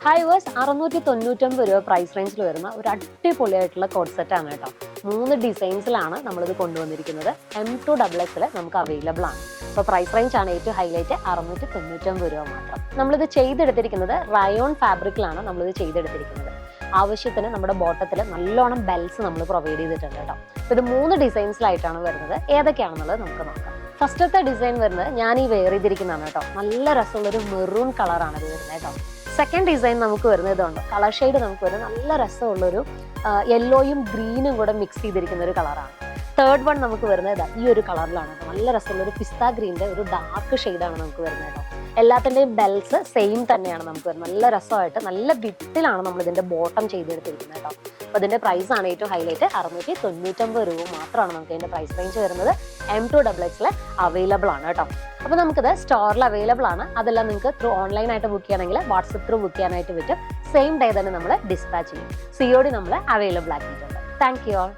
High verse 699 രൂപ price റേഞ്ചിൽ വരുന്ന ഒരു അടിപൊളിയായിട്ടുള്ള കോഡ് സെറ്റ് ആണ് കേട്ടോ. 3 ഡിസൈൻസിലാണ് നമ്മളിത് കൊണ്ടുവന്നിരിക്കുന്നത്. M2XX നമുക്ക് അവൈലബിൾ ആണ്. അപ്പോൾ പ്രൈസ് റേഞ്ച് ആണ് ഏറ്റവും ഹൈലൈറ്റ്, 699 രൂപ മാത്രം. നമ്മളിത് ചെയ്തെടുത്തിരിക്കുന്നത് റയോൺ ഫാബ്രിക്കിലാണ് നമ്മളിത് ചെയ്തെടുത്തിരിക്കുന്നത്. ആവശ്യത്തിന് നമ്മുടെ ബോട്ടത്തിൽ നല്ലോണം ബെൽസ് നമ്മൾ പ്രൊവൈഡ് ചെയ്തിട്ടുണ്ട് കേട്ടോ. അപ്പോൾ ഇത് 3 ഡിസൈൻസിലായിട്ടാണ് വരുന്നത്. ഏതൊക്കെയാണെന്നുള്ളത് നമുക്ക് നോക്കാം. ഫസ്റ്റത്തെ ഡിസൈൻ വരുന്നത് ഞാൻ ഈ വെയർ ചെയ്തിരിക്കുന്നതാണ് കേട്ടോ. നല്ല രസമുള്ളൊരു മെറൂൺ കളറാണ് ഇത് വരുന്നത് കേട്ടോ. സെക്കൻഡ് ഡിസൈൻ നമുക്ക് വരുന്നത് ഇതുണ്ട്, കളർ ഷെയ്ഡ് നമുക്ക് വരുന്നത് നല്ല രസമുള്ളൊരു യെല്ലോയും ഗ്രീനും കൂടെ മിക്സ് ചെയ്തിരിക്കുന്ന ഒരു കളറാണ്. തേർഡ് വൺ നമുക്ക് വരുന്നത് ഈ ഒരു കളറിലാണ് കേട്ടോ. നല്ല രസമുള്ളൊരു പിസ്ത ഗ്രീൻ്റെ ഒരു ഡാർക്ക് ഷെയ്ഡാണ് നമുക്ക് വരുന്നത് കേട്ടോ. എല്ലാത്തിൻ്റെയും ബെൽസ് സെയിം തന്നെയാണ് നമുക്ക് വരുന്നത്. നല്ല രസമായിട്ട് നല്ല വിട്ടിലാണ് നമ്മൾ ഇതിൻ്റെ ബോട്ടം ചെയ്തെടുത്തിരിക്കുന്നത് കേട്ടോ. അപ്പോൾ ഇതിൻ്റെ പ്രൈസ് ആണ് ഏറ്റവും ഹൈലൈറ്റ്, 699 രൂപ മാത്രമാണ് നമുക്ക് ഇതിൻ്റെ പ്രൈസ് റേഞ്ച് വരുന്നത്. M2XX അവൈലബിൾ ആണ് കേട്ടോ. അപ്പോൾ നമുക്കിത് സ്റ്റോറിൽ അവൈലബിൾ ആണ്. അതെല്ലാം നിങ്ങൾക്ക് ത്രൂ ഓൺലൈനായിട്ട് ബുക്ക് ചെയ്യണമെങ്കിൽ വാട്സപ്പ് ത്രൂ ബുക്ക് ചെയ്യാനായിട്ട് പറ്റും. സെയിം ഡേ തന്നെ നമ്മൾ ഡിസ്പാച്ച് ചെയ്യും. COD നമ്മൾ അവൈലബിൾ ആക്കിയിട്ടുണ്ട്. Thank you all.